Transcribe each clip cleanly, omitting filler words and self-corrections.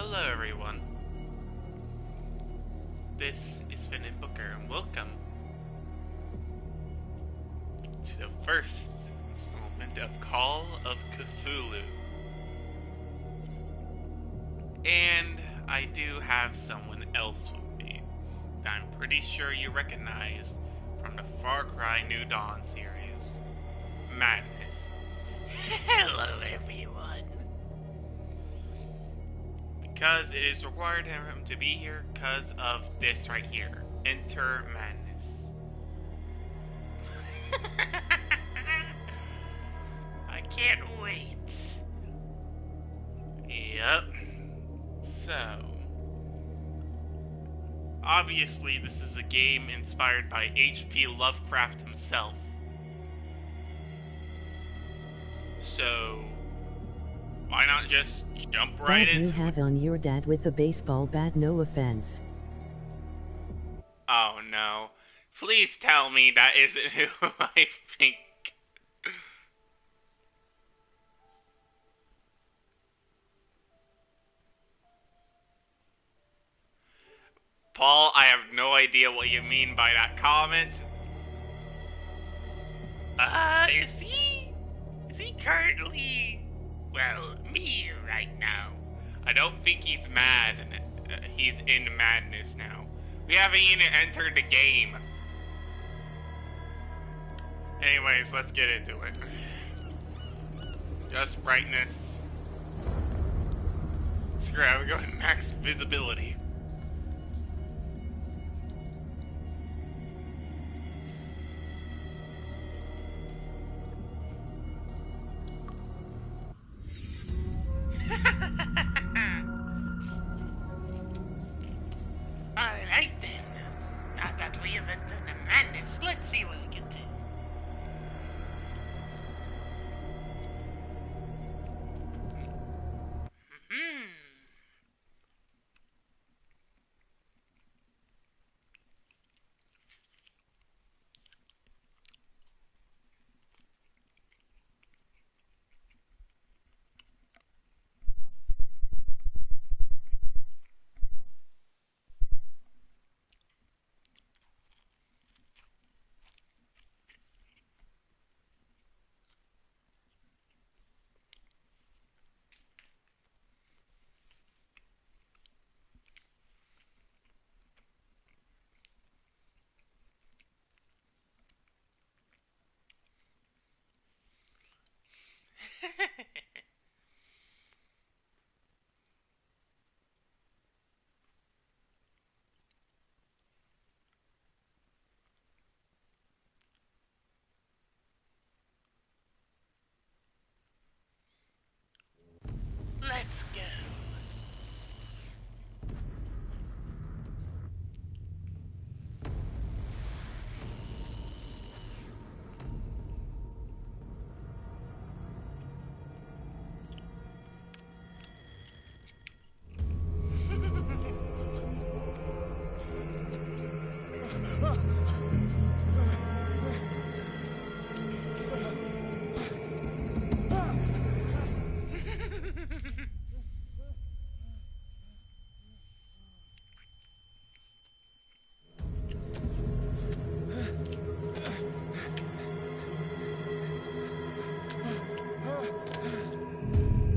Hello everyone, this is Finn and Booker, and welcome to the first installment of Call of Cthulhu. And I do have someone else with me that I'm pretty sure you recognize from the Far Cry New Dawn series, Madness. Hello, everyone. Because it is required for him to be here because of this right here. Enter Madness. I can't wait. Yep. So, obviously this is a game inspired by H.P. Lovecraft himself. So, why not just jump right Dad, into you have it? on your dad with the baseball bat, no offense. Oh no. Please tell me that isn't who I think. Paul, I have no idea what you mean by that comment. Is he currently, well, me right now? I don't think he's mad. He's in madness now. We haven't even entered the game. Anyways, let's get into it. Just brightness. Screw it, we're going max visibility. Alright then. Now that we have entered the madness, let's see what we can do. Let's go.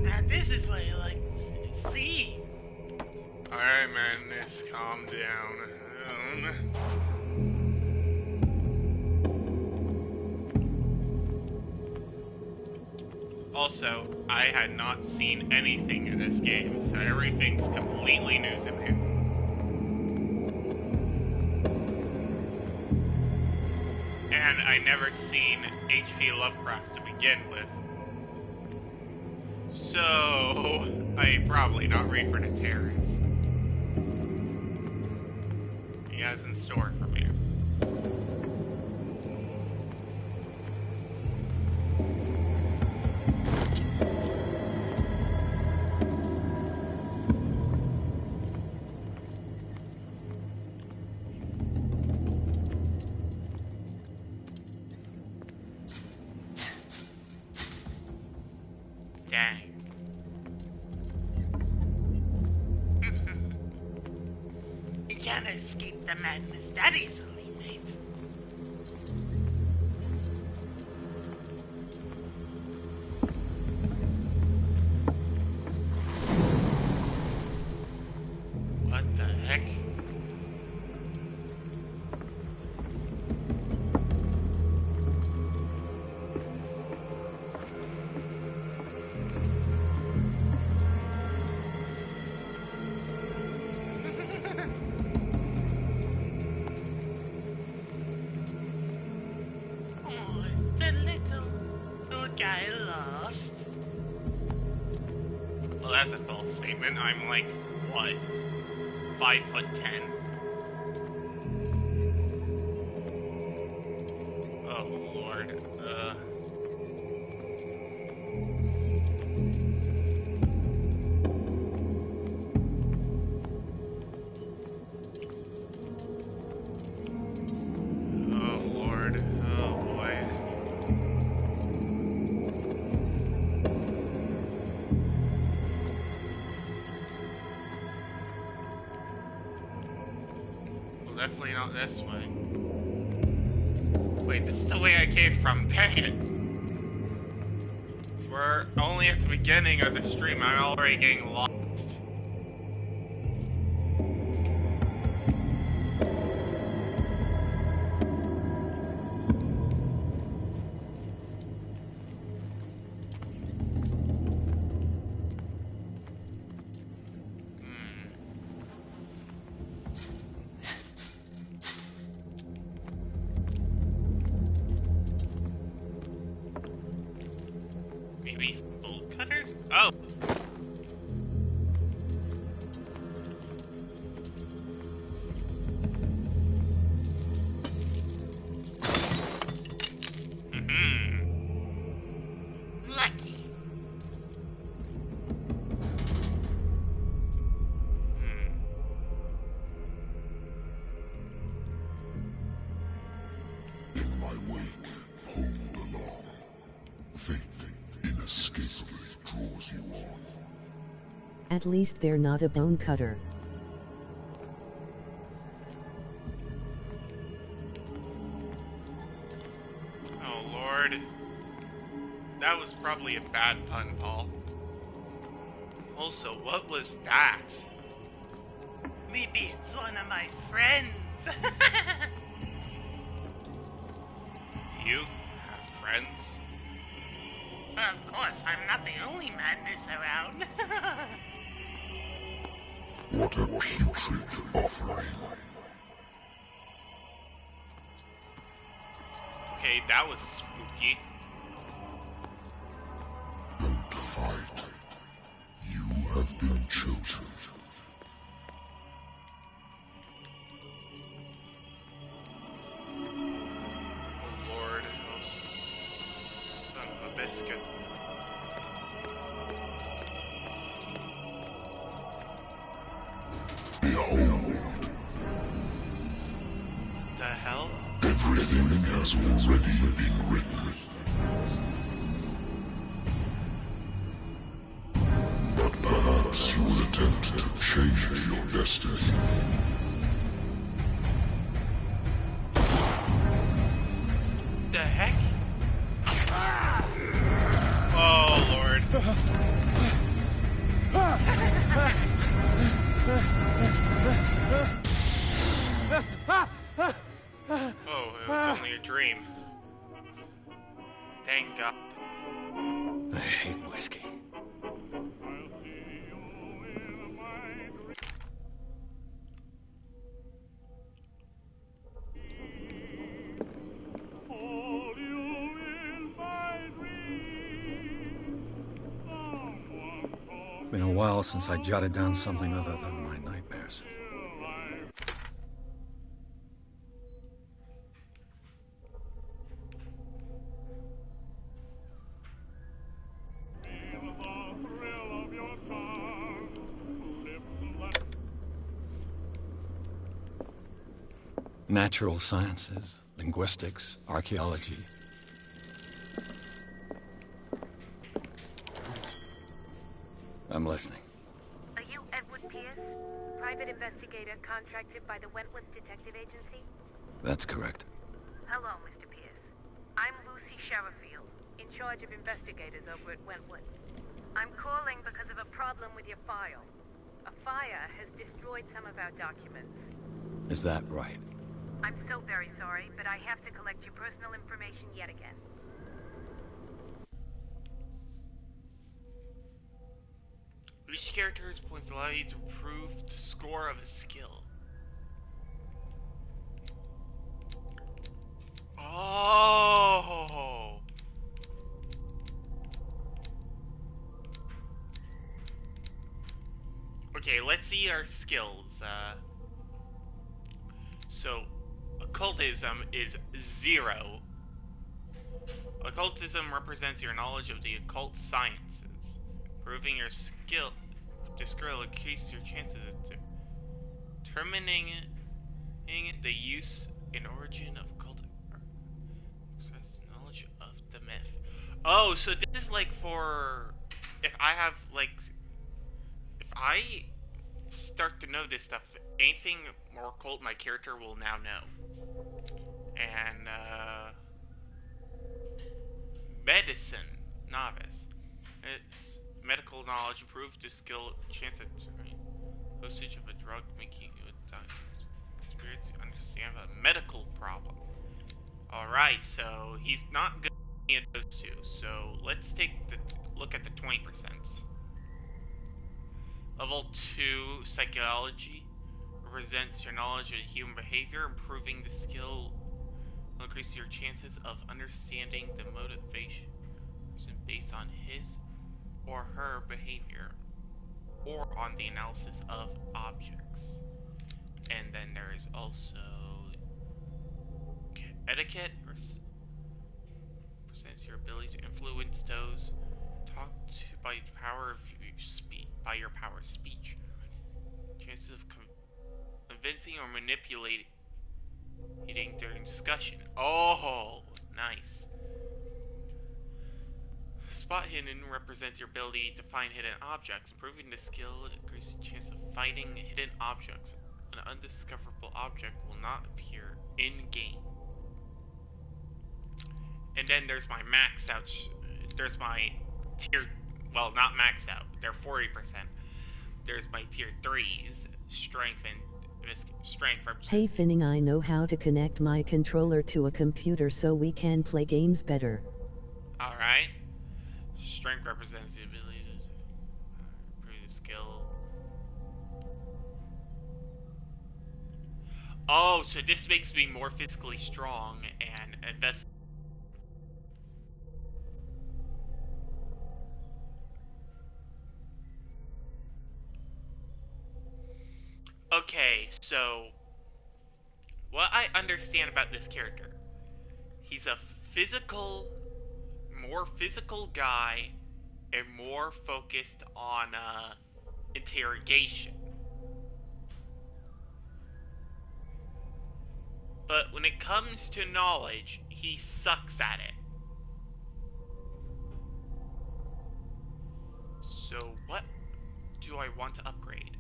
Now this is what you like to see. Alright, madness, calm down. Also, I had not seen anything in this game, so everything's completely new to me. And I never seen H.P. Lovecraft to begin with. So, I'm probably not ready for the terrors he has in store for me. Dang. can't escape the madness that easily, mate. What the heck? Oh, is the little guy lost? Well, that's a false statement. I'm like, what? 5'10". Oh Lord. Oh Lord. Oh boy. Well, definitely not this way. Wait, this is the way I came from. Dang it. We're only at the beginning of the stream. I'm already getting lost. Maybe bolt cutters? Oh! Lucky. In my wake, pulled along. Fate inescapably draws you on. At least they're not a bone cutter. Oh Lord. That was probably a bad pun, Paul. Also, what was that? Maybe it's one of my friends. You have friends? Of course, I'm not the only madness around. What a putrid offering. Okay, that was spooky. Don't fight. You have been chosen. Oh Lord. Oh, son of a biscuit. Behold, The hell? everything has already been written. But perhaps you will attempt to change your destiny. The heck? Oh Lord. Oh, it was only a dream. Thank God. I hate whiskey. Been a while since I jotted down something other than my nightmares. Natural sciences, linguistics, archaeology. I'm listening. Are you Edward Pierce, private private investigator contracted by the Wentworth Detective Agency? That's correct. Hello, Mr. Pierce. I'm Lucy Sherifield, in charge of investigators over at Wentworth. I'm calling because of a problem with your file. A fire has destroyed some of our documents. Is that right? I'm so very sorry, but I have to collect your personal information yet again. Each character's points allow you to improve the score of a skill. Oh! Okay, let's see our skills. So, occultism is 0. Occultism represents your knowledge of the occult sciences. Improving your skill will increase your chances of determining the use and origin of occult knowledge of the myth. Oh, so this is like for if I have like if I start to know this stuff, anything more occult my character will now know. And medicine novice. It's medical knowledge improves the skill chance of dosage of a drug making you experience to understand a medical problem. Alright, so he's not good at any of those two. So let's take the look at the 20%. Level 2 psychology represents your knowledge of human behavior. Improving the skill will increase your chances of understanding the motivation based on his or her behavior or on the analysis of objects. And then there is also etiquette, presents your ability to influence those talked to by the power of your power of speech. Chances of convincing or manipulating during discussion. Oh, nice. Spot hidden represents your ability to find hidden objects. Improving the skill increases the chance of finding hidden objects. An undiscoverable object will not appear in-game. And then there's my max out. There's my tier. Well, not maxed out. They're 40%. There's my tier 3s. Strength and strength represents. Hey Finning, I know how to connect my controller to a computer so we can play games better. Alright. Strength represents the ability to improve the skill. Oh, so this makes me more physically strong and invest. Okay, so what I understand about this character, he's a more physical guy and more focused on interrogation. But when it comes to knowledge, he sucks at it. So what do I want to upgrade?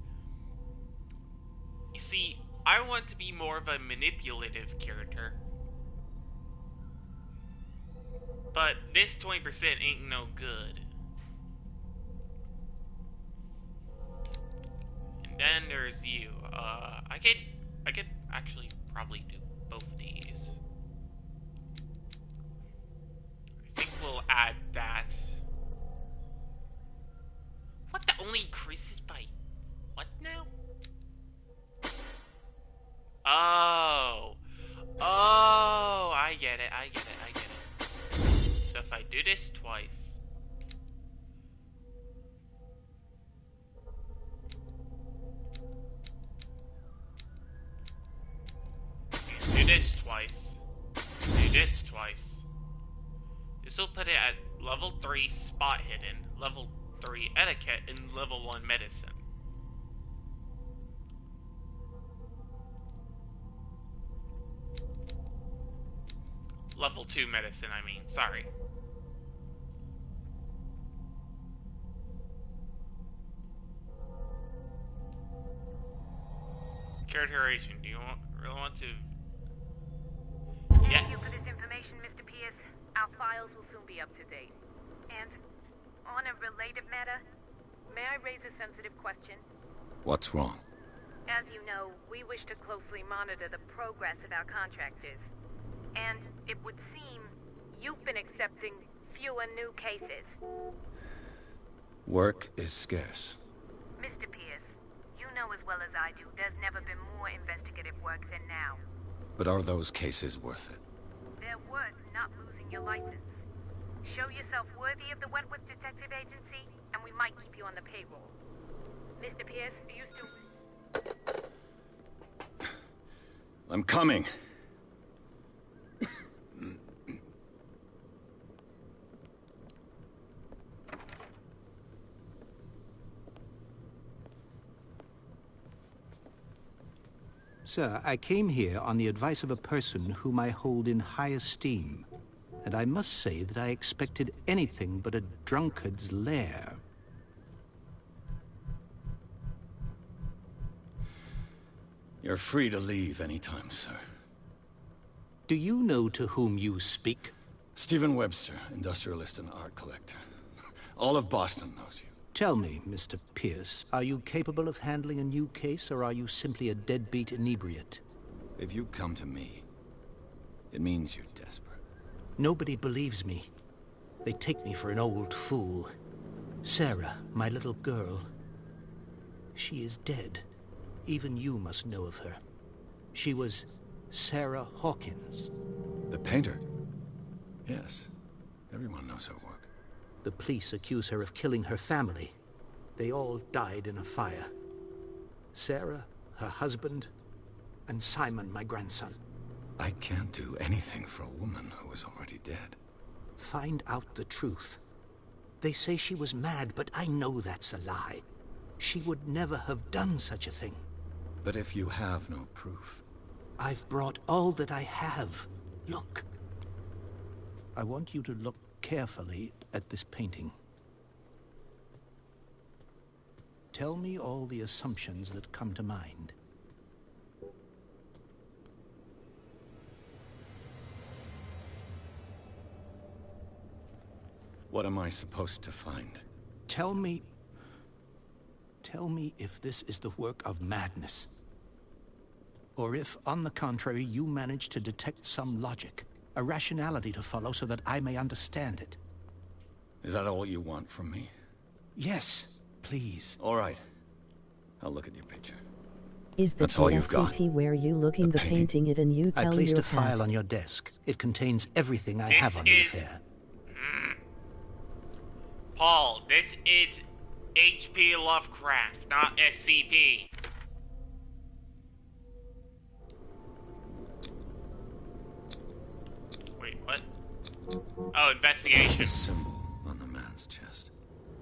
You see, I want to be more of a manipulative character. But this 20% ain't no good. And then there's you. I could actually probably do both of these. I think we'll add that. What, that only increases by what now? Oh, I get it. So if I do this twice, do this twice, do this twice, this will put it at level 3 spot hidden, level 3 etiquette, and level 1 medicine. Level 2 medicine, I mean, sorry. Shared duration. Do you really want to? Thank Yes. you for this information, Mr. Pierce. Our files will soon be up to date. And on a related matter, may I raise a sensitive question? What's wrong? As you know, we wish to closely monitor the progress of our contractors. And it would seem you've been accepting fewer new cases. Work is scarce. Mr. Pierce, you know as well as I do, there's never been more investigative work than now. But are those cases worth it? They're worth not losing your license. Show yourself worthy of the Wentworth Detective Agency, and we might keep you on the payroll. Mr. Pierce, do you still... I'm coming. Sir, I came here on the advice of a person whom I hold in high esteem, and I must say that I expected anything but a drunkard's lair. You're free to leave anytime, sir. Do you know to whom you speak? Stephen Webster, industrialist and art collector. All of Boston knows you. Tell me, Mr. Pierce, are you capable of handling a new case, or are you simply a deadbeat inebriate? If you come to me, it means you're desperate. Nobody believes me. They take me for an old fool. Sarah, my little girl, she is dead. Even you must know of her. She was Sarah Hawkins. The painter? Yes. Everyone knows her work. The police accuse her of killing her family. They all died in a fire. Sarah, her husband, and Simon, my grandson. I can't do anything for a woman who is already dead. Find out the truth. They say she was mad, but I know that's a lie. She would never have done such a thing. But if you have no proof... I've brought all that I have. Look. I want you to look carefully at this painting. Tell me all the assumptions that come to mind. What am I supposed to find? Tell me if this is the work of madness. Or if, on the contrary, you manage to detect some logic, a rationality to follow so that I may understand it. Is that all you want from me? Yes, please. All right. I'll look at your picture. Is the That's all you've got? PSCP where you looking The the painting it and you I tell placed your a file past? on your desk. It contains everything I This have on the is- affair. Paul, this is H.P. Lovecraft, not SCP. Wait, what? Oh, investigation. The symbol on the man's chest.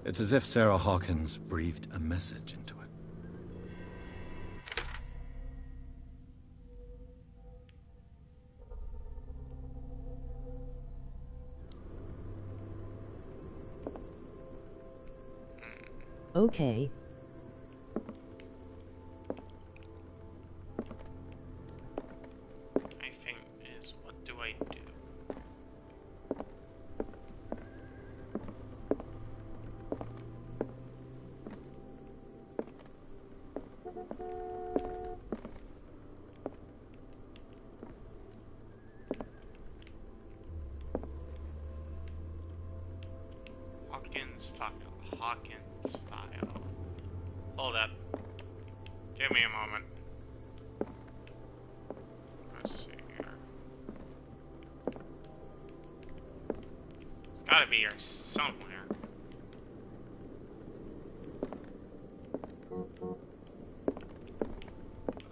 It's as if Sarah Hawkins breathed a message into it. Okay. My thing is, what do I do? Hawkins file. Hawkins file. Hold up. Give me a moment. Let's see here. It's gotta be here somewhere.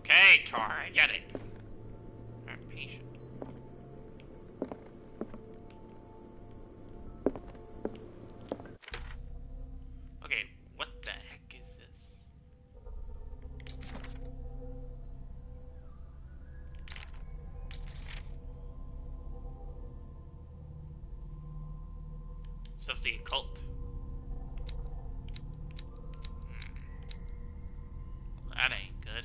Okay, Tar, I get it. I'm patient. Okay, what the heck is this? Stuff the occult. Well, that ain't good.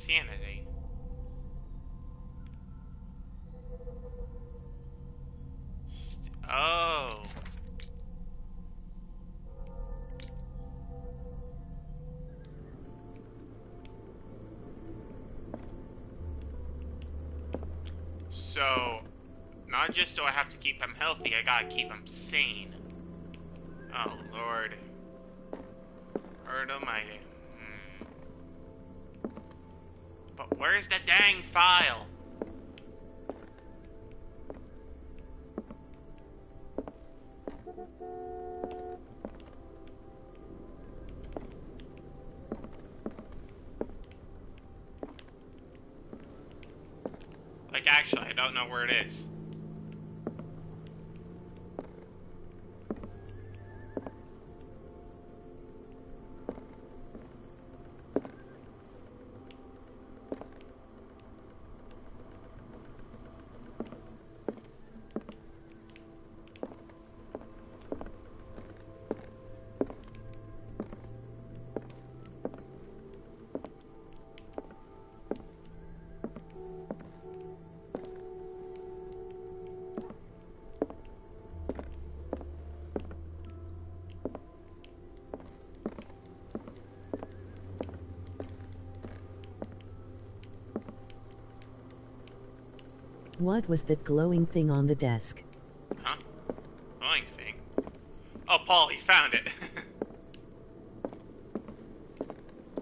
insanity. Oh. So, not just do I have to keep him healthy, I gotta keep him sane. Oh, Lord. Lord almighty. But where's the dang file? Like, actually, I don't know where it is. What was that glowing thing on the desk? Huh? Glowing thing? Oh, Paul, he found it.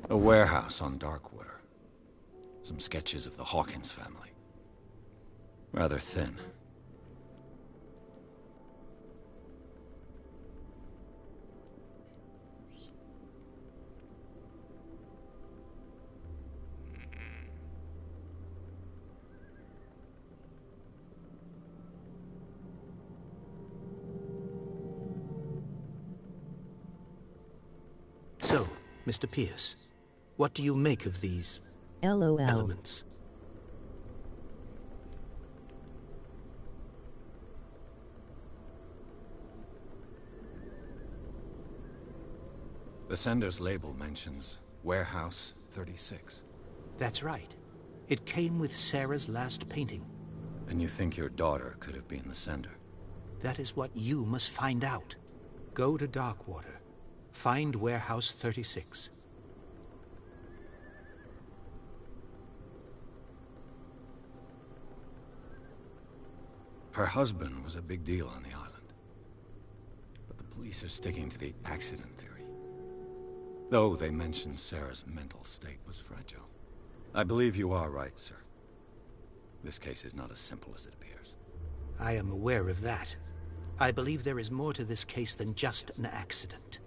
A warehouse on Darkwater. Some sketches of the Hawkins family. Rather thin. So, Mr. Pierce, what do you make of these LOL. elements? The sender's label mentions Warehouse 36. That's right. It came with Sarah's last painting. And you think your daughter could have been the sender? That is what you must find out. Go to Darkwater. Find Warehouse 36. Her husband was a big deal on the island. But the police are sticking to the accident theory. Though they mention Sarah's mental state was fragile. I believe you are right, sir. This case is not as simple as it appears. I am aware of that. I believe there is more to this case than just an accident.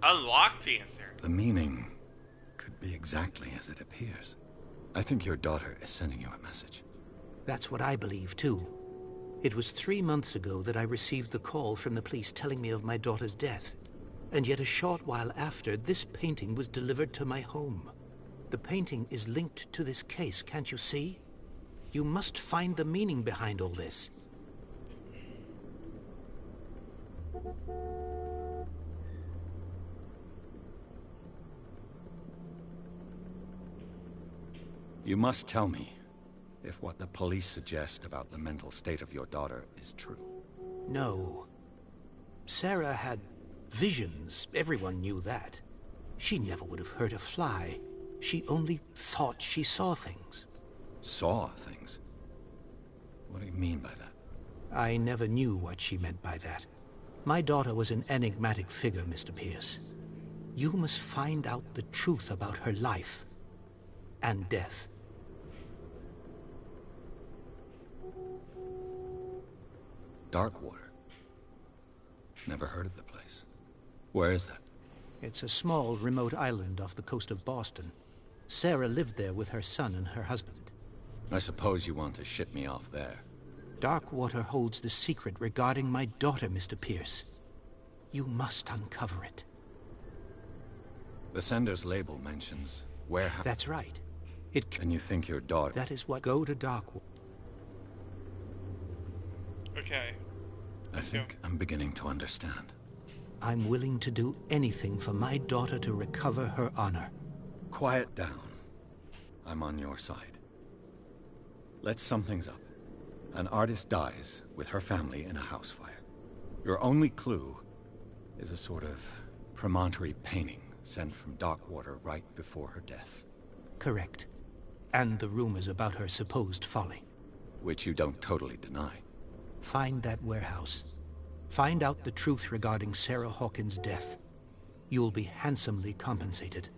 Unlock the answer. The meaning could be exactly as it appears. I think your daughter is sending you a message. That's what I believe, too. It was 3 months ago that I received the call from the police telling me of my daughter's death. And yet a short while after, this painting was delivered to my home. The painting is linked to this case, can't you see? You must find the meaning behind all this. You must tell me if what the police suggest about the mental state of your daughter is true. No. Sarah had visions. Everyone knew that. She never would have hurt a fly. She only thought she saw things. Saw things? What do you mean by that? I never knew what she meant by that. My daughter was an enigmatic figure, Mr. Pierce. You must find out the truth about her life and death. Darkwater. Never heard of the place. Where is that? It's a small, remote island off the coast of Boston. Sarah lived there with her son and her husband. I suppose you want to ship me off there. Darkwater holds the secret regarding my daughter, Mr. Pierce. You must uncover it. The sender's label mentions warehouse. That's right. And you think your daughter... That is what... Go to Darkwater. Okay. I think I'm beginning to understand. I'm willing to do anything for my daughter to recover her honor. Quiet down. I'm on your side. Let's sum things up. An artist dies with her family in a house fire. Your only clue is a sort of promontory painting sent from Darkwater right before her death. Correct. And the rumors about her supposed folly. Which you don't totally deny. Find that warehouse. Find out the truth regarding Sarah Hawkins' death. You'll be handsomely compensated.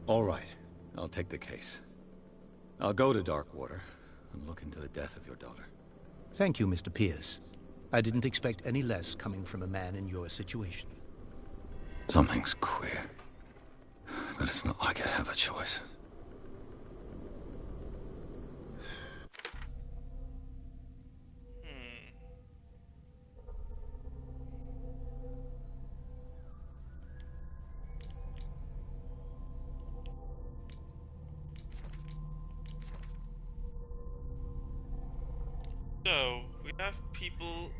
All right. I'll take the case. I'll go to Darkwater and look into the death of your daughter. Thank you, Mr. Pierce. I didn't expect any less coming from a man in your situation. Something's queer. But it's not like I have a choice. So, we have people...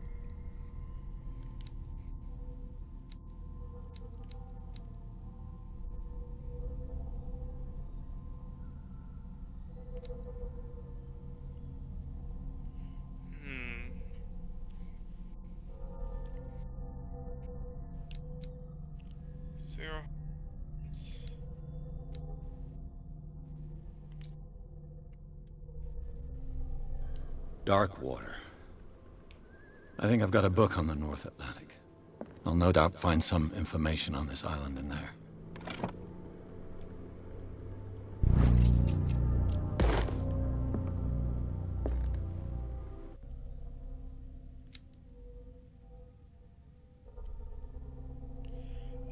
Sarah... Darkwater. I think I've got a book on the North Atlantic. I'll no doubt find some information on this island in there.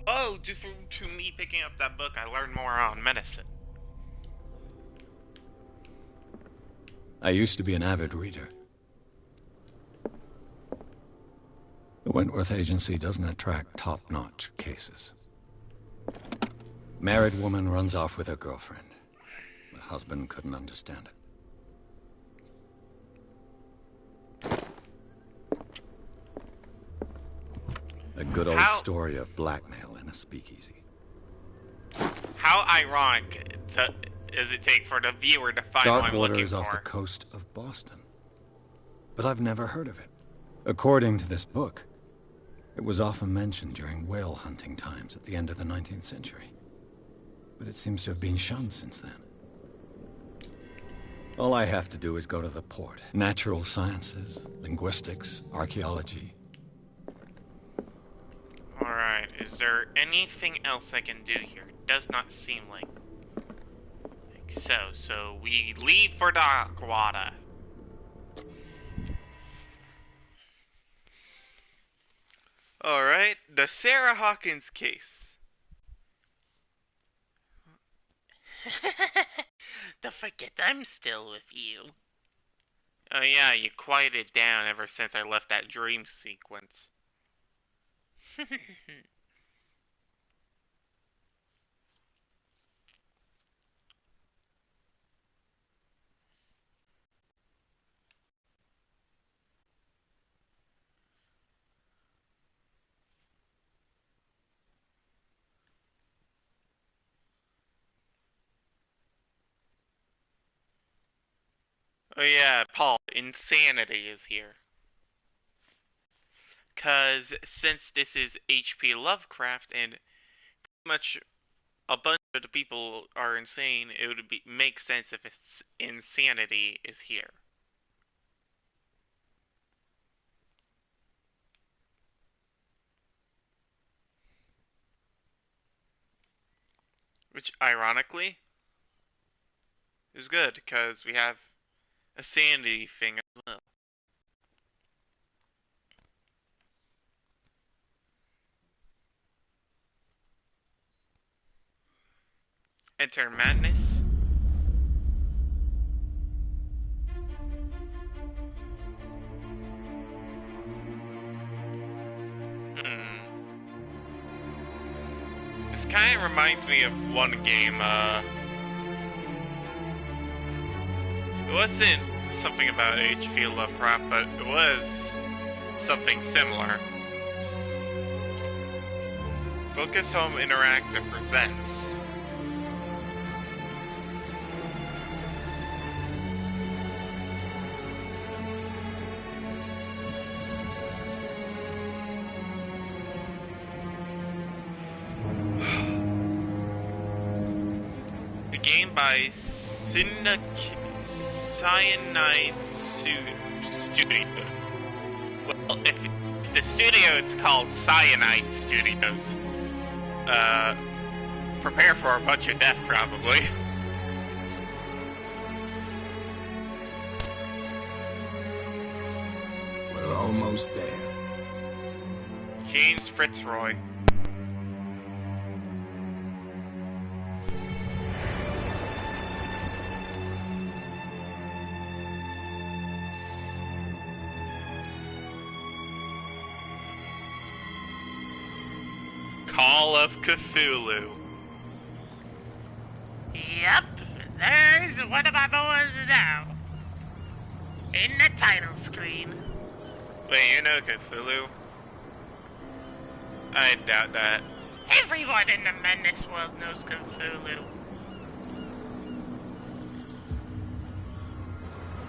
Oh, due to me picking up that book, I learned more on medicine. I used to be an avid reader. The Wentworth Agency doesn't attract top-notch cases. Married woman runs off with her girlfriend. The husband couldn't understand it. A good old story of blackmail in a speakeasy. How ironic does it take for the viewer to find what I'm looking Darkwater is off the for? coast of Boston. But I've never heard of it. According to this book, it was often mentioned during whale hunting times at the end of the 19th century. But it seems to have been shunned since then. All I have to do is go to the port. Natural sciences, linguistics, archaeology. Alright, is there anything else I can do here? Does not seem like so we leave for Darkwater. Alright, the Sarah Hawkins case. Don't forget I'm still with you. Oh yeah, you quieted down ever since I left that dream sequence. Oh yeah, Paul, insanity is here. Cause since this is H.P. Lovecraft and pretty much a bunch of the people are insane, it would make sense if it's insanity is here. Which, ironically, is good, because we have a sanity thing as well. Enter Madness. This kind of reminds me of one game, it wasn't something about H.P. Lovecraft, but it was something similar. Focus Home Interactive presents a game by Cyanide Studio. Well, if the studio it's called Cyanide Studios. Prepare for a bunch of death, probably. We're almost there. James Fitzroy. Call of Cthulhu. Yep, there's one of my boys now. In the title screen. Wait, you know Cthulhu? I doubt that. Everyone in the Menace world knows Cthulhu.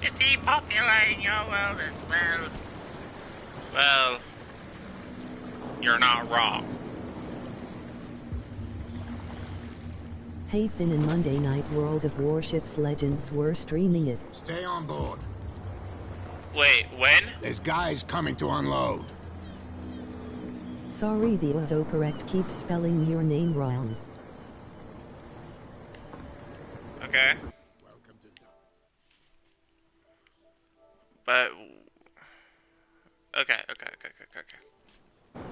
Is he popular in your world as well? Well, you're not wrong. Hey Finn and Monday Night World of Warships Legends were streaming it. Stay on board. Wait, when? There's guys coming to unload. Sorry, the autocorrect keeps spelling your name wrong. Okay. But... Okay.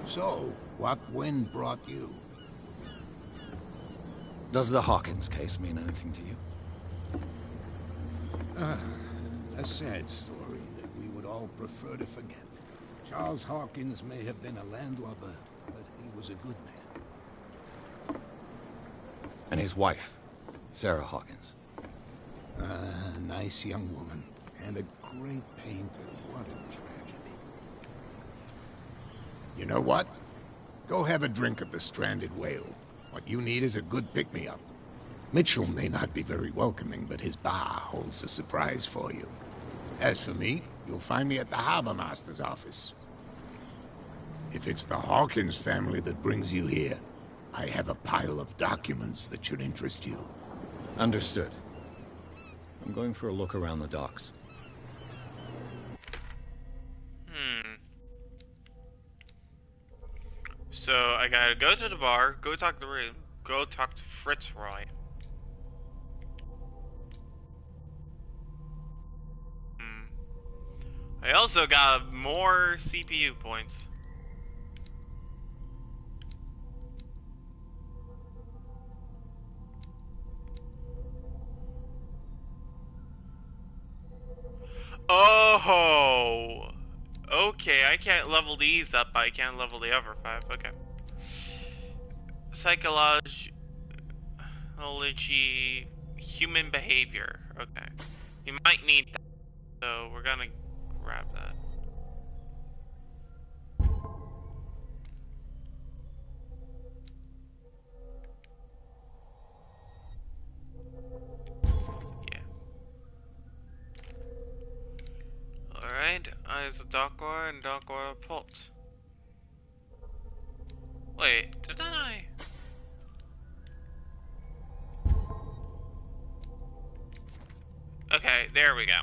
So, what wind brought you? Does the Hawkins case mean anything to you? A sad story that we would all prefer to forget. Charles Hawkins may have been a landlubber, but he was a good man. And his wife, Sarah Hawkins. A nice young woman, and a great painter. What a tragedy. You know what? Go have a drink at the Stranded Whale. What you need is a good pick-me-up. Mitchell may not be very welcoming, but his bar holds a surprise for you. As for me, you'll find me at the Harbor Master's office. If it's the Hawkins family that brings you here, I have a pile of documents that should interest you. Understood. I'm going for a look around the docks. So, I gotta go to the bar, go talk to Fitzroy. I also got more CPU points. Oh! Okay, I can't level these up, I can't level the other 5, okay. Psychology, human behavior, okay. You might need that, so we're gonna grab that. Alright, eyes of Darkwater and Darkwater Port. Wait, did I? Okay, there we go.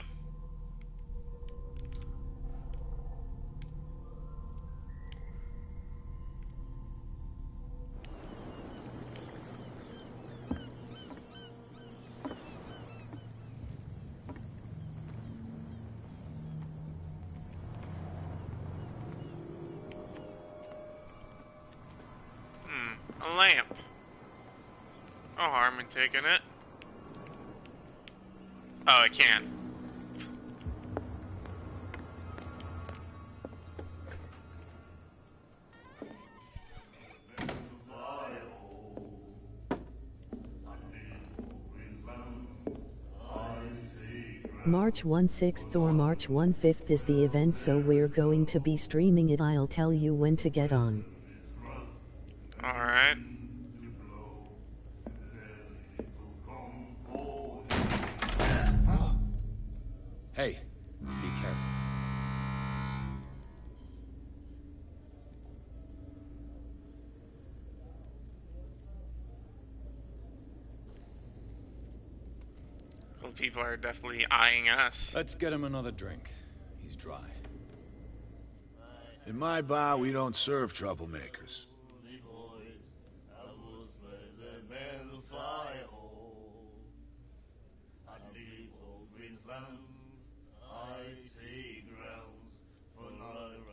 A lamp. No harm in taking it. Oh, I can. March 16th or March 15th is the event, so we're going to be streaming it. I'll tell you when to get on. Alright. Hey, be careful. Well, people are definitely eyeing us. Let's get him another drink. He's dry. In my bar, we don't serve troublemakers.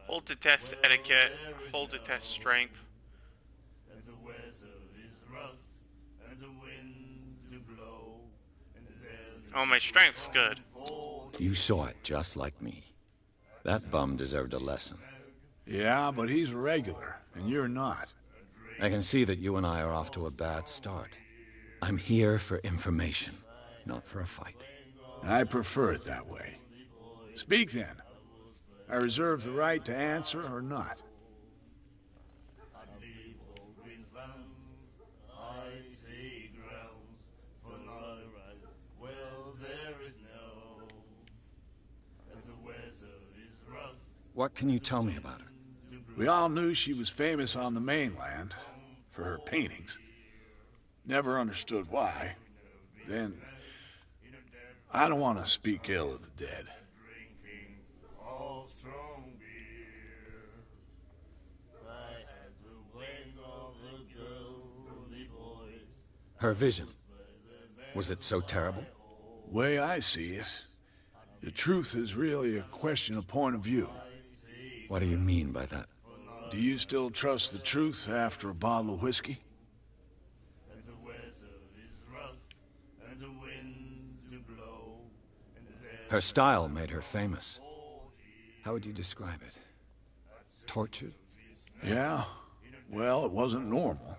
Hold to test etiquette, hold to test strength. Oh, my strength's good. You saw it just like me. That bum deserved a lesson. Yeah, but he's a regular, and you're not. I can see that you and I are off to a bad start. I'm here for information, not for a fight. I prefer it that way. Speak then. I reserve the right to answer or not. What can you tell me about her? We all knew she was famous on the mainland for her paintings. Never understood why. Then, I don't want to speak ill of the dead. Her vision. Was it so terrible? Way I see it, the truth is really a question of point of view. What do you mean by that? Do you still trust the truth after a bottle of whiskey? Her style made her famous. How would you describe it? Tortured? Yeah? Well, it wasn't normal.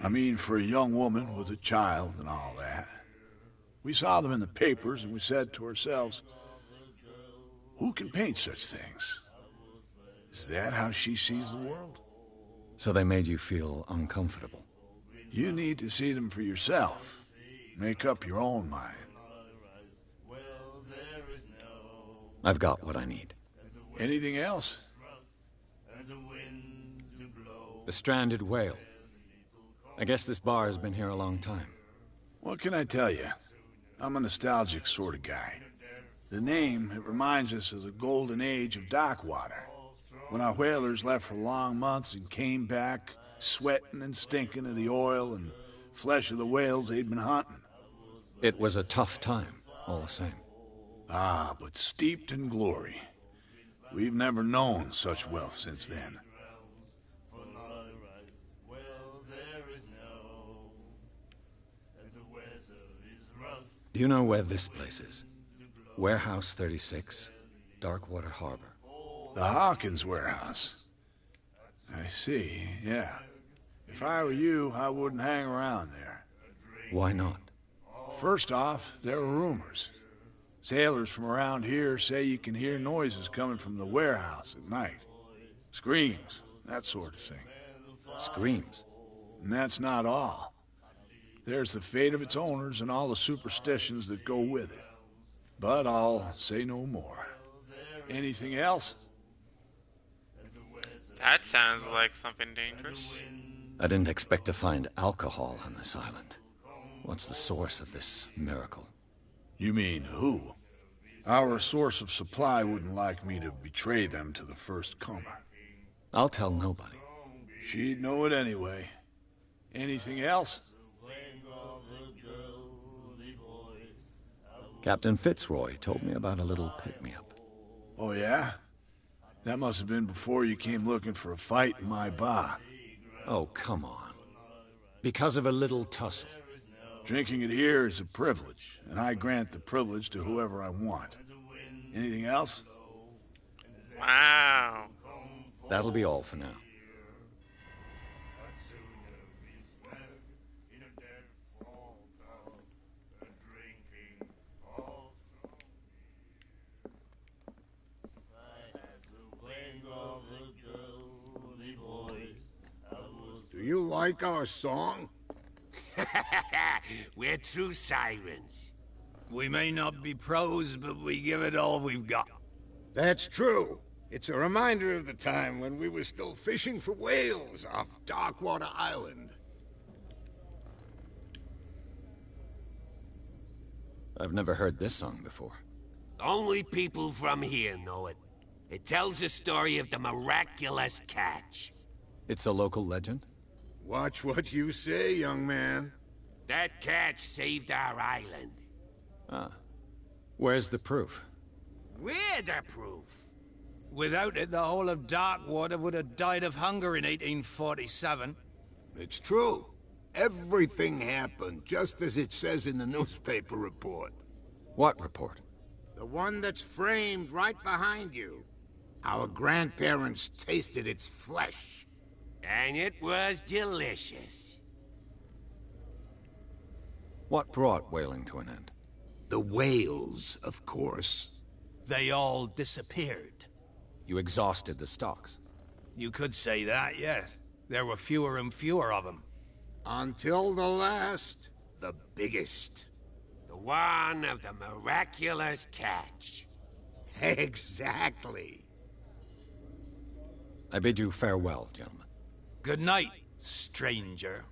I mean, for a young woman with a child and all that. We saw them in the papers and we said to ourselves, who can paint such things? Is that how she sees the world? So they made you feel uncomfortable? You need to see them for yourself. Make up your own mind. I've got what I need. Anything else? The stranded whale. I guess this bar has been here a long time. What can I tell you? I'm a nostalgic sort of guy. The name, it reminds us of the golden age of dockwater. When our whalers left for long months and came back, sweating and stinking of the oil and flesh of the whales they'd been hunting. It was a tough time, all the same. Ah, but steeped in glory. We've never known such wealth since then. Do you know where this place is? Warehouse 36, Darkwater Harbor. The Hawkins warehouse. I see, yeah. If I were you, I wouldn't hang around there. Why not? First off, there are rumors. Sailors from around here say you can hear noises coming from the warehouse at night. Screams, that sort of thing. Screams? And that's not all. There's the fate of its owners and all the superstitions that go with it. But I'll say no more. Anything else? That sounds like something dangerous. I didn't expect to find alcohol on this island. What's the source of this miracle? You mean who? Our source of supply wouldn't like me to betray them to the first comer. I'll tell nobody. She'd know it anyway. Anything else? Captain Fitzroy told me about a little pick-me-up. Oh, yeah? That must have been before you came looking for a fight in my bar. Oh, come on. Because of a little tussle. Drinking it here is a privilege, and I grant the privilege to whoever I want. Anything else? Wow. That'll be all for now. you like our song? We're true sirens. We may not be pros, but we give it all we've got. That's true. It's a reminder of the time when we were still fishing for whales off Darkwater Island. I've never heard this song before. Only people from here know it. It tells the story of the miraculous catch. It's a local legend? Watch what you say, young man. That catch saved our island. Ah. Where's the proof? We're the proof. Without it, the whole of Darkwater would have died of hunger in 1847. It's true. Everything happened just as it says in the newspaper report. What report? The one that's framed right behind you. Our grandparents tasted its flesh. And it was delicious. What brought whaling to an end? The whales, of course. They all disappeared. You exhausted the stocks. You could say that, yes. There were fewer and fewer of them. Until the last, the biggest. The one of the miraculous catch. Exactly. I bid you farewell, gentlemen. Good night, stranger.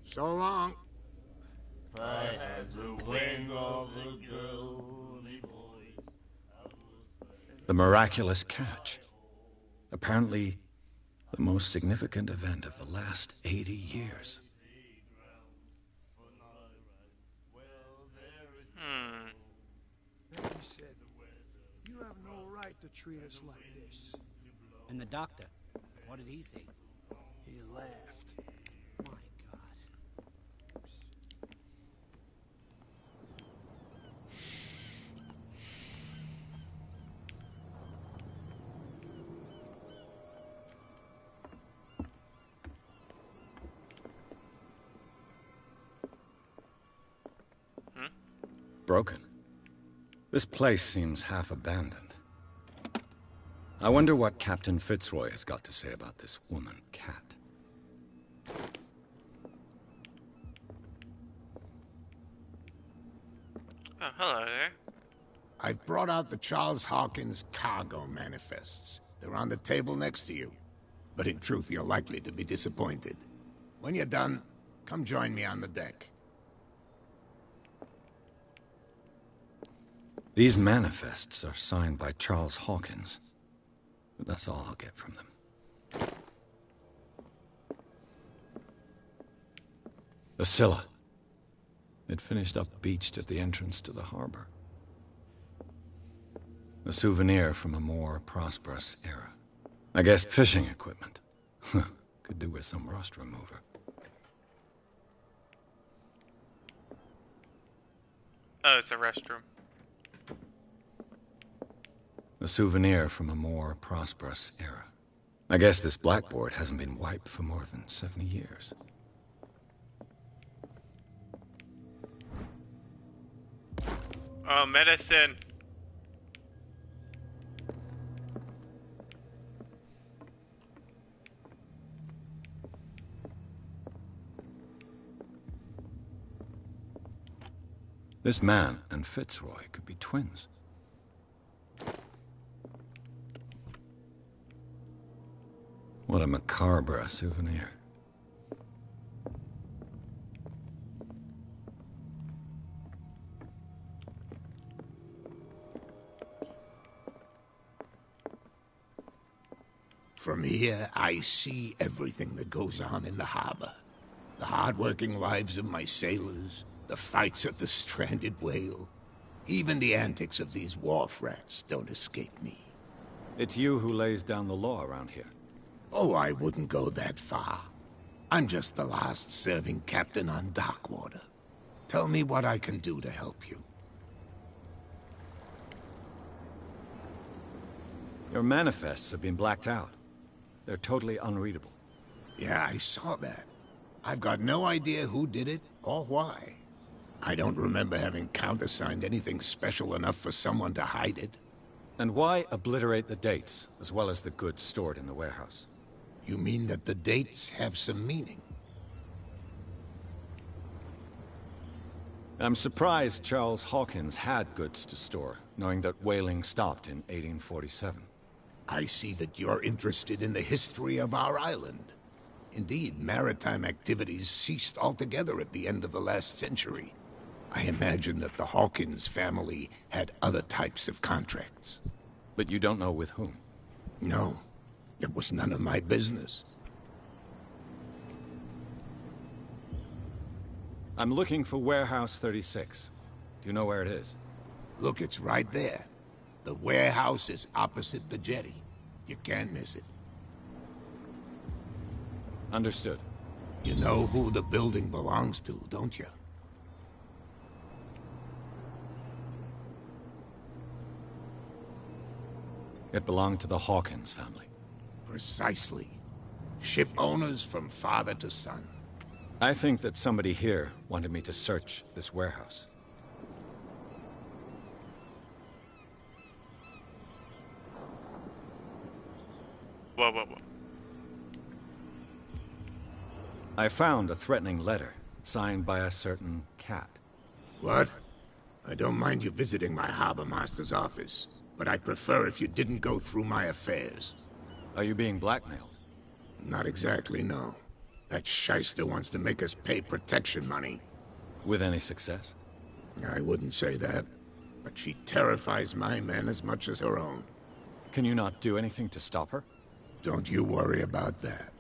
So long. If I had the wing of the girly boy, The miraculous catch. Apparently, the most significant event of the last 80 years. He said, "You have no right to treat us like this." And the doctor, what did he say? He laughed. My God. Broken. This place seems half abandoned. I wonder what Captain Fitzroy has got to say about this woman, Cat. Oh, hello there. I've brought out the Charles Hawkins cargo manifests. They're on the table next to you. But in truth, you're likely to be disappointed. When you're done, come join me on the deck. These manifests are signed by Charles Hawkins. But that's all I'll get from them. The Scylla. It finished up beached at the entrance to the harbor. A souvenir from a more prosperous era. I guess fishing equipment. Could do with some rust remover. Oh, it's a restroom. A souvenir from a more prosperous era. I guess this blackboard hasn't been wiped for more than 70 years. Oh, medicine. This man and Fitzroy could be twins. What a macabre souvenir. From here, I see everything that goes on in the harbor. The hard-working lives of my sailors, the fights at the stranded whale. Even the antics of these wharf rats don't escape me. It's you who lays down the law around here. Oh, I wouldn't go that far. I'm just the last serving captain on Darkwater. Tell me what I can do to help you. Your manifests have been blacked out. They're totally unreadable. Yeah, I saw that. I've got no idea who did it or why. I don't remember having countersigned anything special enough for someone to hide it. And why obliterate the dates, as well as the goods stored in the warehouse? You mean that the dates have some meaning? I'm surprised Charles Hawkins had goods to store, knowing that whaling stopped in 1847. I see that you're interested in the history of our island. Indeed, maritime activities ceased altogether at the end of the last century. I imagine that the Hawkins family had other types of contracts. But you don't know with whom? No, it was none of my business. I'm looking for Warehouse 36. Do you know where it is? Look, it's right there. The warehouse is opposite the jetty. You can't miss it. Understood. You know who the building belongs to, don't you? It belonged to the Hawkins family. Precisely. Ship owners from father to son. I think that somebody here wanted me to search this warehouse. Whoa. I found a threatening letter, signed by a certain cat. What? I don't mind you visiting my harbor master's office, but I'd prefer if you didn't go through my affairs. Are you being blackmailed? Not exactly, no. That shyster wants to make us pay protection money. With any success? I wouldn't say that, but she terrifies my men as much as her own. Can you not do anything to stop her? Don't you worry about that.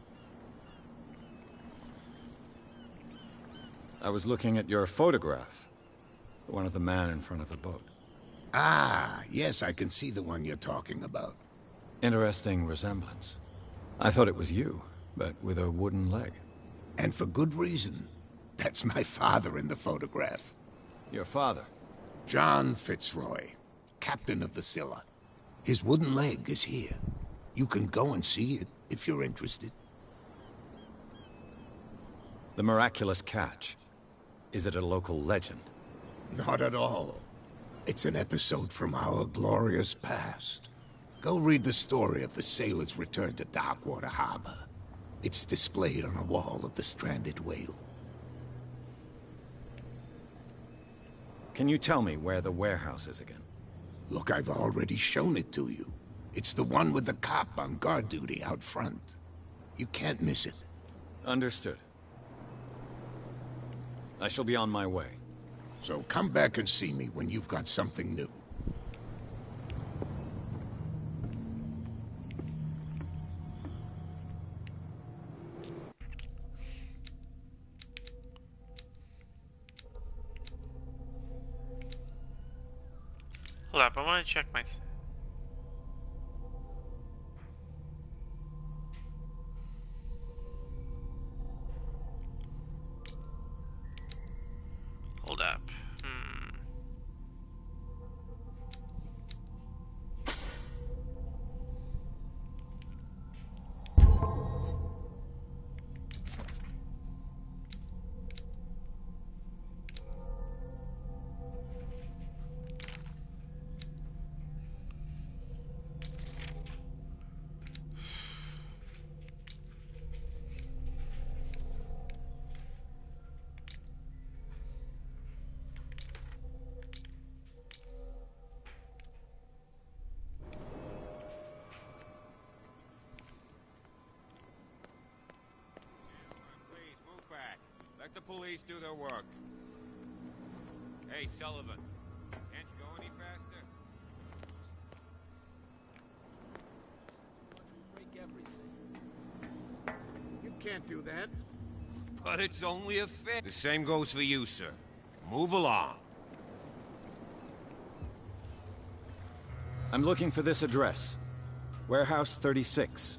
I was looking at your photograph. One of the man in front of the boat. Ah, yes, I can see the one you're talking about. Interesting resemblance. I thought it was you, but with a wooden leg. And for good reason. That's my father in the photograph. Your father? John Fitzroy, captain of the Scylla. His wooden leg is here. You can go and see it, if you're interested. The miraculous catch. Is it a local legend? Not at all. It's an episode from our glorious past. Go read the story of the sailor's return to Darkwater Harbor. It's displayed on a wall of the Stranded Whale. Can you tell me where the warehouse is again? Look, I've already shown it to you. It's the one with the cop on guard duty out front. You can't miss it. Understood. I shall be on my way. So come back and see me when you've got something new. Hold up, I want to check my... Hold up. Let the police do their work. Hey, Sullivan. Can't you go any faster? Break everything. You can't do that. But it's only a fit. The same goes for you, sir. Move along. I'm looking for this address. Warehouse 36,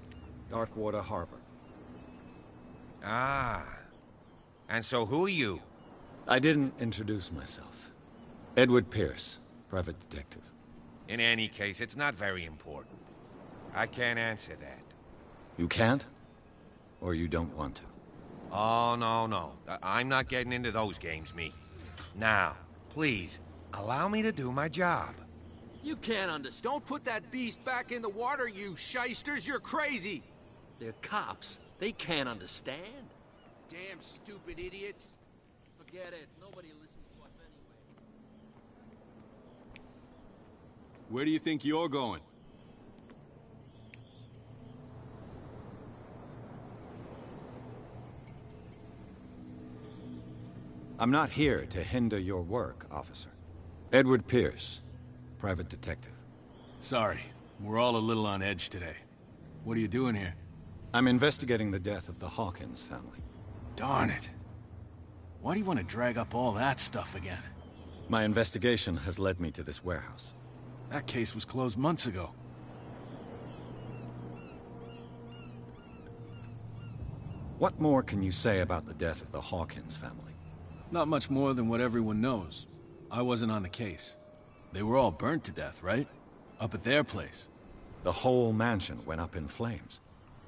Darkwater Harbor. Ah. And so who are you? I didn't introduce myself. Edward Pierce, private detective. In any case, it's not very important. I can't answer that. You can't? Or you don't want to? Oh, no. I'm not getting into those games, me. Now, please, allow me to do my job. You can't understand. Don't put that beast back in the water, you shysters. You're crazy. They're cops. They can't understand. Damn stupid idiots. Forget it. Nobody listens to us anyway. Where do you think you're going? I'm not here to hinder your work, officer. Edward Pierce, private detective. Sorry, we're all a little on edge today. What are you doing here? I'm investigating the death of the Hawkins family. Darn it. Why do you want to drag up all that stuff again? My investigation has led me to this warehouse. That case was closed months ago. What more can you say about the death of the Hawkins family? Not much more than what everyone knows. I wasn't on the case. They were all burnt to death, right? Up at their place. The whole mansion went up in flames.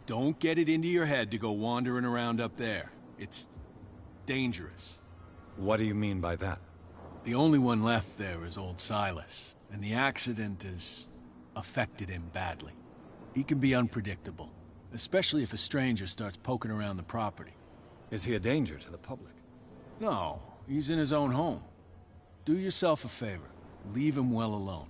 Don't get it into your head to go wandering around up there. It's dangerous. What do you mean by that? The only one left there is old Silas, and the accident has affected him badly. He can be unpredictable, especially if a stranger starts poking around the property. Is he a danger to the public? No, he's in his own home. Do yourself a favor. Leave him well alone.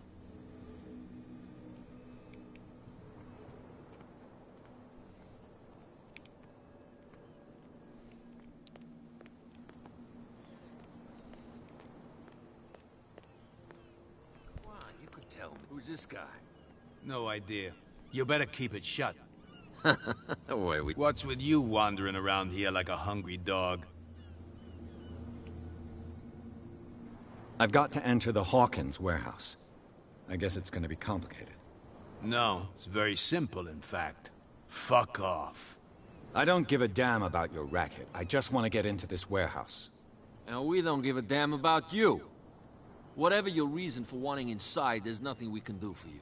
Who's this guy? No idea. You better keep it shut. Wait, What's with you wandering around here like a hungry dog? I've got to enter the Hawkins warehouse. I guess it's gonna be complicated. No, it's very simple, in fact. Fuck off. I don't give a damn about your racket. I just want to get into this warehouse. And we don't give a damn about you. Whatever your reason for wanting inside, there's nothing we can do for you.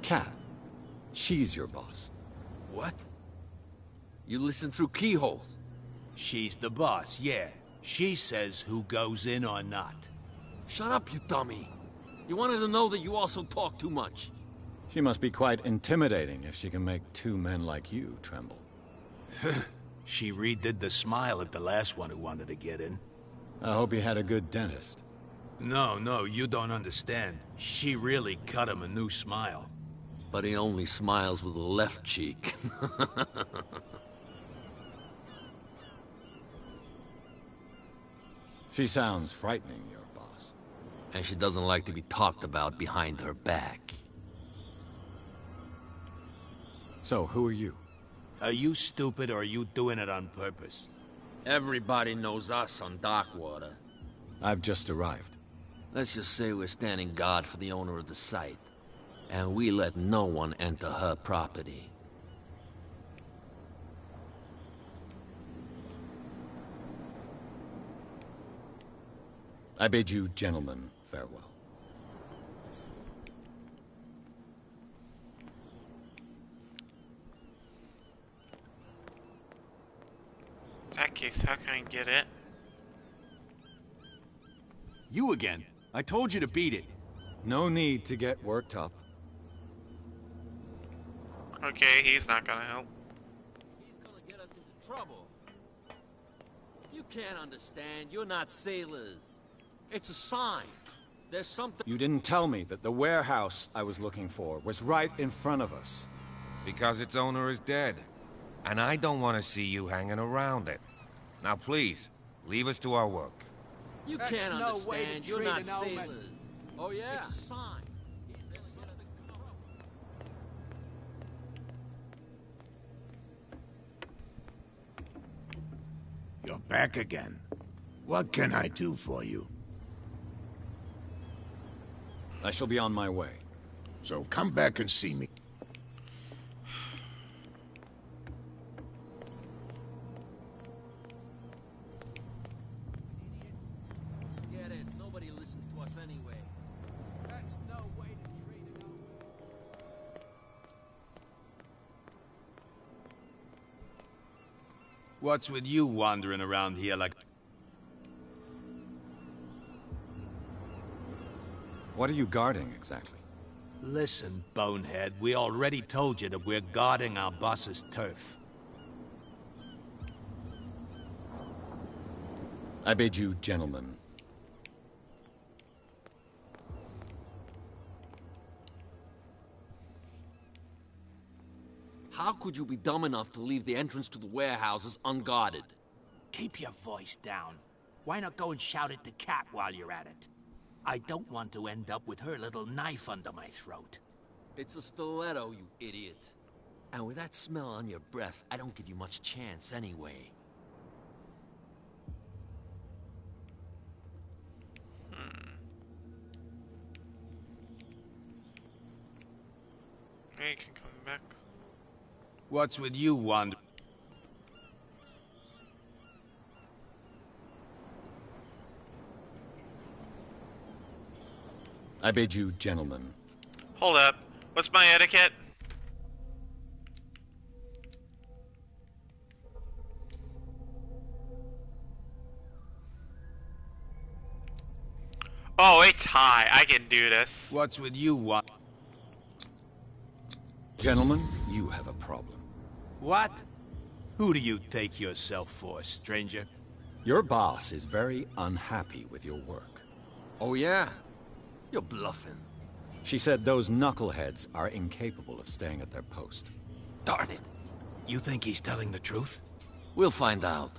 Kat. She's your boss. What? You listen through keyholes? She's the boss, yeah. She says who goes in or not. Shut up, you dummy. You wanted to know that you also talk too much. She must be quite intimidating if she can make two men like you tremble. She redid the smile at the last one who wanted to get in. I hope he had a good dentist. No, you don't understand. She really cut him a new smile. But he only smiles with the left cheek. She sounds frightening, your boss. And she doesn't like to be talked about behind her back. So, who are you? Are you stupid or are you doing it on purpose? Everybody knows us on Darkwater. I've just arrived. Let's just say we're standing guard for the owner of the site. And we let no one enter her property. I bid you gentlemen farewell. In that case, how can I get it? You again. I told you to beat it. No need to get worked up. Okay, he's not gonna help. He's gonna get us into trouble. You can't understand. You're not sailors. It's a sign. There's something... You didn't tell me that the warehouse I was looking for was right in front of us. Because its owner is dead. And I don't want to see you hanging around it. Now please, leave us to our work. You That's can't no understand. way to You're treat not an old man. sailors. Oh yeah? It's a sign. You're back again. What can I do for you? I shall be on my way. So come back and see me. Get it. Nobody listens to us anyway. That's no way to treat an old man. What's with you wandering around here like... What are you guarding, exactly? Listen, bonehead, we already told you that we're guarding our boss's turf. I bid you gentlemen How could you be dumb enough to leave the entrance to the warehouses unguarded? Keep your voice down. Why not go and shout at the cat while you're at it? I don't want to end up with her little knife under my throat. It's a stiletto, you idiot. And with that smell on your breath, I don't give you much chance anyway. Yeah, you can come back. What's with you, Wanda? I bid you, gentlemen. Hold up. What's my etiquette? Oh, it's high. I can do this. What's with you, Wanda? Gentlemen, you have a problem. What? Who do you take yourself for, stranger? Your boss is very unhappy with your work. Oh yeah? You're bluffing. She said those knuckleheads are incapable of staying at their post. Darn it. You think he's telling the truth? We'll find out.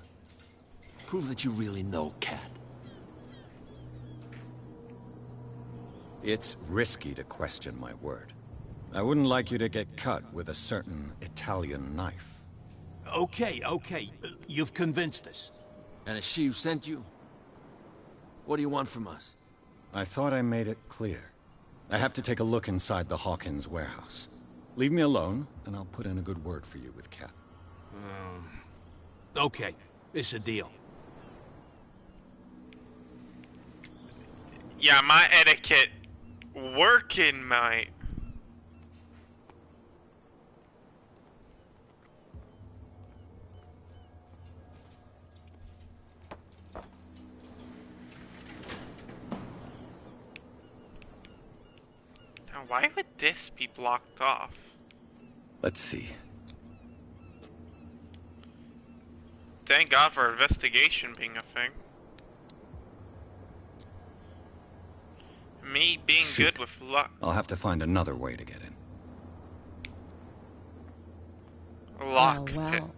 Prove that you really know Cat. It's risky to question my word. I wouldn't like you to get cut with a certain Italian knife. Okay. You've convinced us. And it's she who sent you? What do you want from us? I thought I made it clear. I have to take a look inside the Hawkins warehouse. Leave me alone, and I'll put in a good word for you with Cat. Okay, it's a deal. Yeah, my etiquette working, mate. Now, why would this be blocked off? Let's see. Thank God for investigation being a thing. Me being Shoot. good with luck. I'll have to find another way to get in. Lock Well,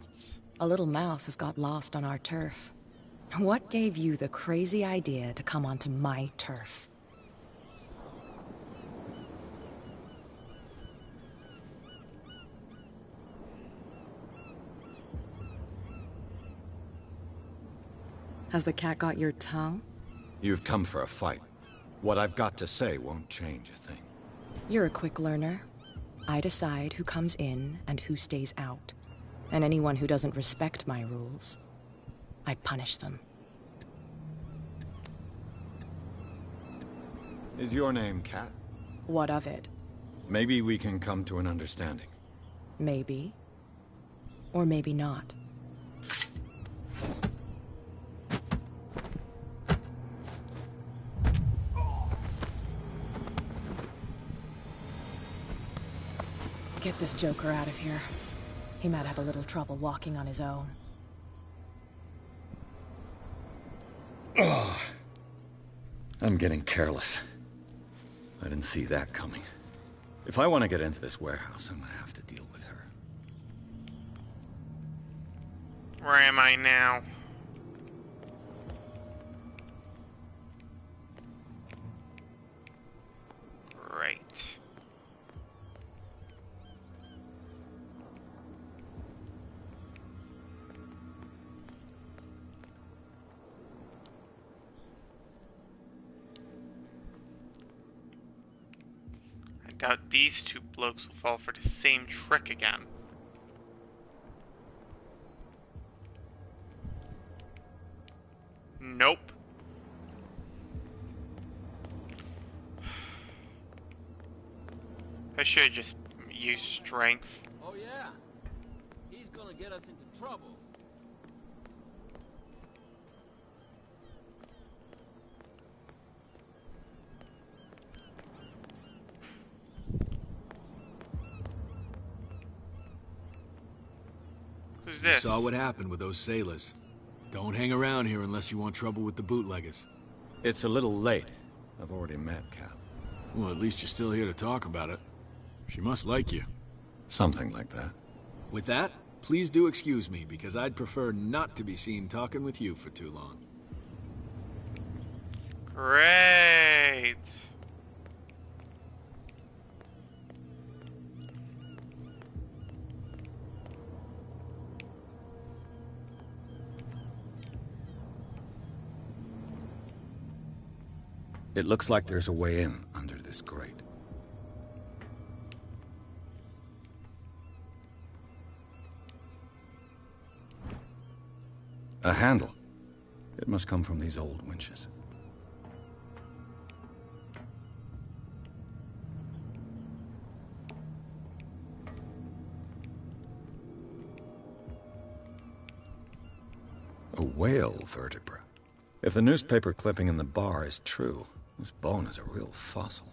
a little mouse has got lost on our turf. What gave you the crazy idea to come onto my turf? Has the cat got your tongue? You've come for a fight. What I've got to say won't change a thing. You're a quick learner. I decide who comes in and who stays out. And anyone who doesn't respect my rules, I punish them. Is your name Cat? What of it? Maybe we can come to an understanding. Maybe. Or maybe not. Get this joker out of here. He might have a little trouble walking on his own. Oh, I'm getting careless. I didn't see that coming. If I want to get into this warehouse, I'm gonna have to deal with her. Where am I now? Right. I doubt these two blokes will fall for the same trick again. Nope. I should just use strength. Oh yeah? He's gonna get us into trouble. Who's You this? saw what happened with those sailors. Don't hang around here unless you want trouble with the bootleggers. It's a little late. I've already met Cat. Well, at least you're still here to talk about it. She must like you. Something like that. With that, please do excuse me, because I'd prefer not to be seen talking with you for too long. Great. It looks like there's a way in under this grate. A handle. It must come from these old winches. A whale vertebra. If the newspaper clipping in the bar is true, this bone is a real fossil.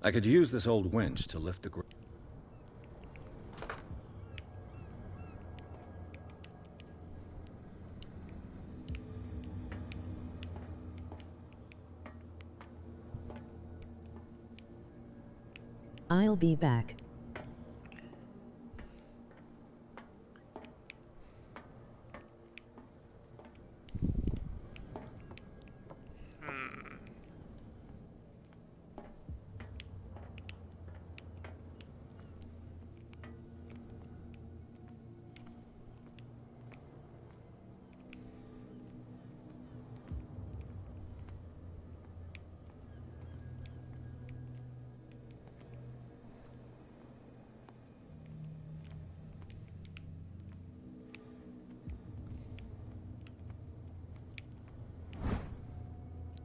I could use this old winch to lift the I'll be back.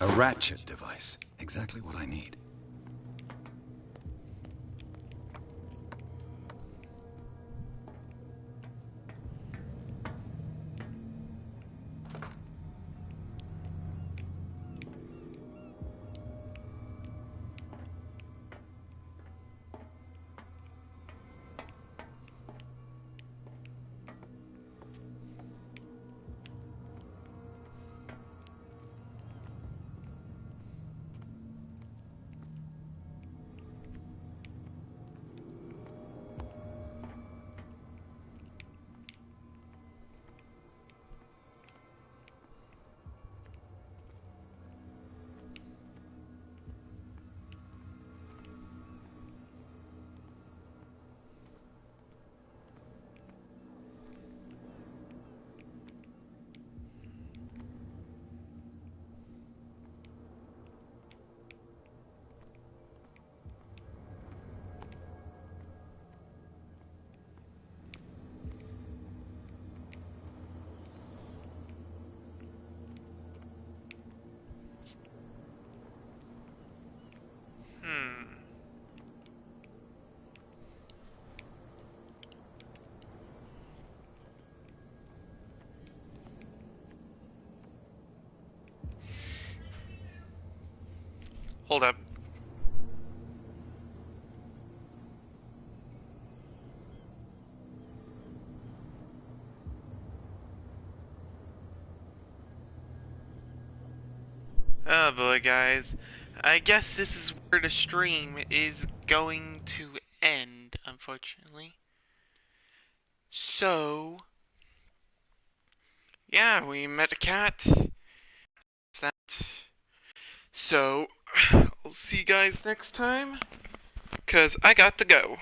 A ratchet device. Exactly what I need. Hold up. Oh boy, guys. I guess this is where the stream is going to end, unfortunately. So, yeah, we met a cat. That. So, I'll see you guys next time, 'cause I got to go.